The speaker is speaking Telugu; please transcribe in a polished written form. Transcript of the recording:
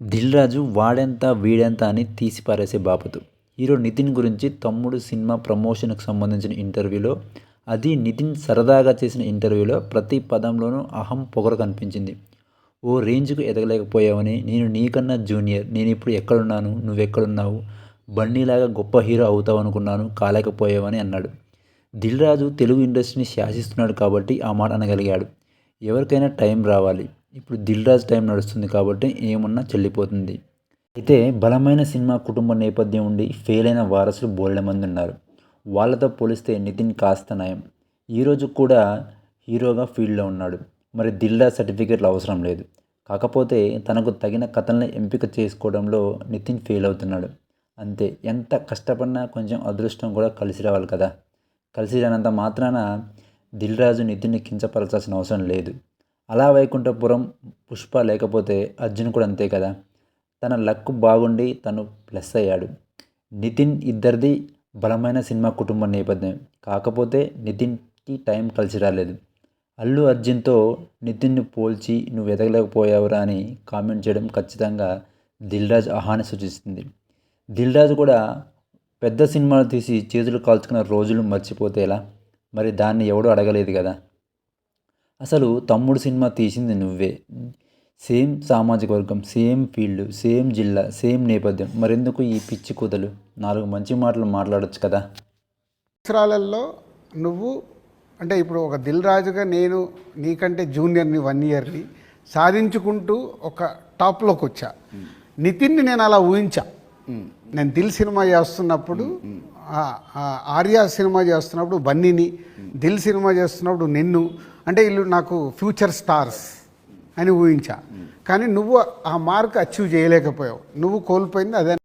దిల్ రాజు వాడెంత వీడెంత అని తీసి పారేసే బాపతు. హీరో నితిన్ గురించి తమ్ముడు సినిమా ప్రమోషన్‌కి సంబంధించిన ఇంటర్వ్యూలో, అది నితిన్ సరదాగా చేసిన ఇంటర్వ్యూలో ప్రతి పదంలోనూ అహం, పొగరు కనిపించింది. ఓ రేంజ్‌కు ఎదగలేకపోయావని, నేను నీకన్నా జూనియర్, నేనిప్పుడు ఎక్కడున్నాను, నువ్వెక్కడున్నావు, బన్నీలాగా గొప్ప హీరో అవుతావనుకున్నాను, కాలేకపోయావని అన్నాడు. దిల్ రాజు తెలుగు ఇండస్ట్రీని శాసిస్తున్నాడు కాబట్టి ఆ మాట అనగలిగాడు. ఎవరికైనా టైం రావాలి. ఇప్పుడు దిల్ రాజు టైం నడుస్తుంది కాబట్టి ఏమున్నా చెల్లిపోతుంది. అయితే బలమైన సినిమా కుటుంబ నేపథ్యం ఉండి ఫెయిల్ అయిన వారసులు బోలెడమంది ఉన్నారు. వాళ్ళతో పోలిస్తే నితిన్ కాస్త నయం. ఈరోజు కూడా హీరోగా ఫీల్డ్లో ఉన్నాడు. మరి దిల్ రాజు సర్టిఫికెట్లు అవసరం లేదు. కాకపోతే తనకు తగిన కథల్ని ఎంపిక చేసుకోవడంలో నితిన్ ఫెయిల్ అవుతున్నాడు. అంతే. ఎంత కష్టపడినా కొంచెం అదృష్టం కూడా కలిసి రావాలి కదా. కలిసి రానంత మాత్రాన దిల్ రాజు నితిన్ని కించపరచాల్సిన అవసరం లేదు. అలా వైకుంఠపురం, పుష్ప లేకపోతే అర్జున్ కూడా అంతే కదా. తన లక్ బాగుండి తను ప్లస్ అయ్యాడు. నితిన్ ఇద్దరిది బలమైన సినిమా కుటుంబ నేపథ్యం. కాకపోతే నితిన్కి టైం కలిసి రాలేదు. అల్లు అర్జున్తో నితిన్ను పోల్చి నువ్వు ఎదగలేకపోయావురా అని కామెంట్ చేయడం ఖచ్చితంగా దిల్ రాజు అహాన్ని సూచిస్తుంది. దిల్ రాజు కూడా పెద్ద సినిమాలు తీసి చేతులు కాల్చుకున్న రోజులు మర్చిపోతే ఎలా? మరి దాన్ని ఎవడూ అడగలేదు కదా. అసలు తమ్ముడు సినిమా తీసింది నువ్వే. సేమ్ సామాజిక వర్గం, సేమ్ ఫీల్డ్, సేమ్ జిల్లా, సేమ్ నేపథ్యం. మరెందుకు ఈ పిచ్చి కూతలు? 4 మంచి మాటలు మాట్లాడొచ్చు కదా. సంవత్సరాలలో నువ్వు అంటే ఇప్పుడు ఒక దిల్ రాజుగా నేను నీకంటే జూనియర్ని 1 ఇయర్ని సాధించుకుంటూ ఒక టాప్లోకి వచ్చా. నితిన్ని నేను అలా ఊహించా. నేను దిల్ సినిమా చేస్తున్నప్పుడు, ఆర్య సినిమా చేస్తున్నప్పుడు బన్నీని, దిల్ సినిమా చేస్తున్నప్పుడు నిన్ను, అంటే వీళ్ళు నాకు ఫ్యూచర్ స్టార్స్ అని ఊహించా. కానీ నువ్వు ఆ మార్క్ అచీవ్ చేయలేకపోయావు. నువ్వు కోల్పోయింది అదే.